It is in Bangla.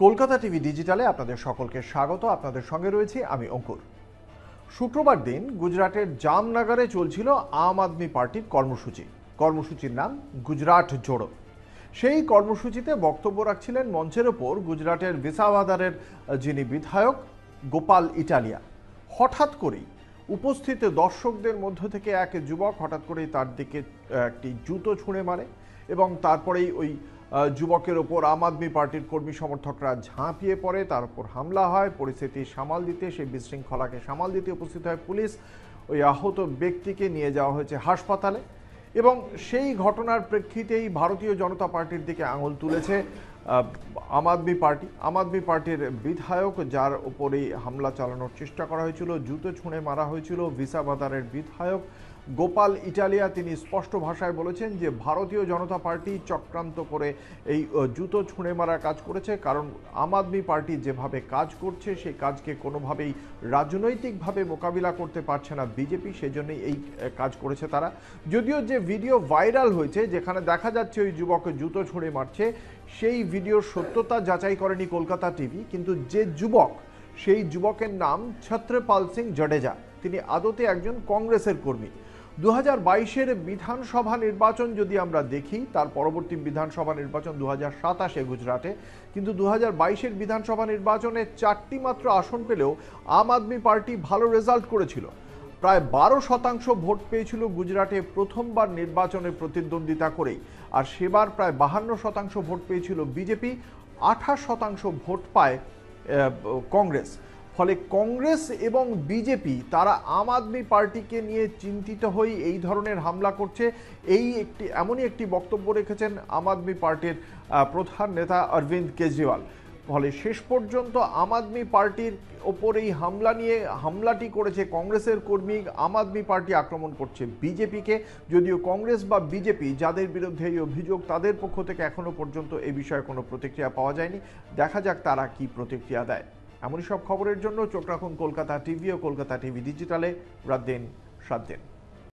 কলকাতা টিভি ডিজিটালে আপনাদের সকলকে স্বাগত। আপনাদের সঙ্গে রয়েছি আমি অঙ্কুর। শুক্রবার দিন গুজরাটের জামনগরে চলছিল আম আদমি পার্টির কর্মসূচির নাম গুজরাট জোড়ো। সেই কর্মসূচিতে বক্তব্য রাখছিলেন মঞ্চের ওপর গুজরাটের ভিসাভাদারের যিনি বিধায়ক গোপাল ইটালিয়া। হঠাৎ করেই উপস্থিত দর্শকদের মধ্য থেকে এক যুবক হঠাৎ করেই তার দিকে একটি জুতো ছুঁড়ে মারে এবং তারপরেই ওই যুবকের ওপর আম আদমি পার্টির কর্মী সমর্থকরা ঝাঁপিয়ে পড়ে, তার উপর হামলা হয়। পরিস্থিতি সামাল দিতে, সেই বিশৃঙ্খলাকে সামাল দিতে উপস্থিত হয় পুলিশ। ওই আহত ব্যক্তিকে নিয়ে যাওয়া হয়েছে হাসপাতালে এবং সেই ঘটনার প্রেক্ষিতেই ভারতীয় জনতা পার্টির দিকে আঙুল তুলেছে আম আদমি পার্টির বিধায়ক, যার উপরেই হামলা চালানোর চেষ্টা করা হয়েছিল, জুতো ছুঁড়ে মারা হয়েছিল। ভিসাভাদারের বিধায়ক গোপাল ইটালিয়া তিনি স্পষ্ট ভাষায় বলেছেন যে ভারতীয় জনতা পার্টি চক্রান্ত করে এই জুতো ছুঁড়ে মারার কাজ করেছে, কারণ আম আদমি পার্টি যেভাবে কাজ করছে সেই কাজকে কোনোভাবেই রাজনৈতিকভাবে মোকাবিলা করতে পারছে না বিজেপি, সেজন্যই এই কাজ করেছে তারা। যদিও যে ভিডিও ভাইরাল হয়েছে যেখানে দেখা যাচ্ছে ওই যুবক জুতো ছুঁড়ে মারছে, সেই ভিডিওর সত্যতা যাচাই করেনি কলকাতা টিভি, কিন্তু যে যুবক, সেই যুবকের নাম ছত্রপাল সিং জাডেজা। তিনি আদতে একজন কংগ্রেসের কর্মী। 2022-এর বিধানসভা নির্বাচন যদি আমরা দেখি, তার পরবর্তী বিধানসভা নির্বাচন 2027-এ গুজরাটে, কিন্তু 2022-এর বিধানসভা নির্বাচনে 4টি মাত্র আসন পেলেও আম আদমি পার্টি ভালো রেজাল্ট করেছিল। প্রায় 12% ভোট পেয়েছিল গুজরাটে প্রথমবার নির্বাচনে প্রতিদ্বন্দ্বিতা করেই, আর সেবার প্রায় 52% ভোট পেয়েছিল বিজেপি, 28% ভোট পায় কংগ্রেস। ফলে কংগ্রেস এবং বিজেপি তারা আম আদমি পার্টিকে নিয়ে চিন্তিত হয়ে এই ধরনের হামলা করছে, এমনই একটি বক্তব্য রেখেছেন আম আদমি পার্টির প্রধান নেতা অরবিন্দ কেজরিওয়াল। ফলে শেষ পর্যন্ত আম আদমি পার্টির ওপর এই হামলাটি করেছে কংগ্রেসের কর্মী, আম আদমি পার্টি আক্রমণ করছে বিজেপিকে। যদিও কংগ্রেস বা বিজেপি যাদের বিরুদ্ধে এই অভিযোগ, তাদের পক্ষ থেকে এখনো পর্যন্ত এই বিষয়ে কোনো প্রতিক্রিয়া পাওয়া যায়নি। দেখা যাক তারা কি প্রতিক্রিয়া দেয়। এমনই সব খবরের জন্য চোখ রাখুন কলকাতা টিভি ও কলকাতা টিভি ডিজিটালে। রাত দিন 7 দিন।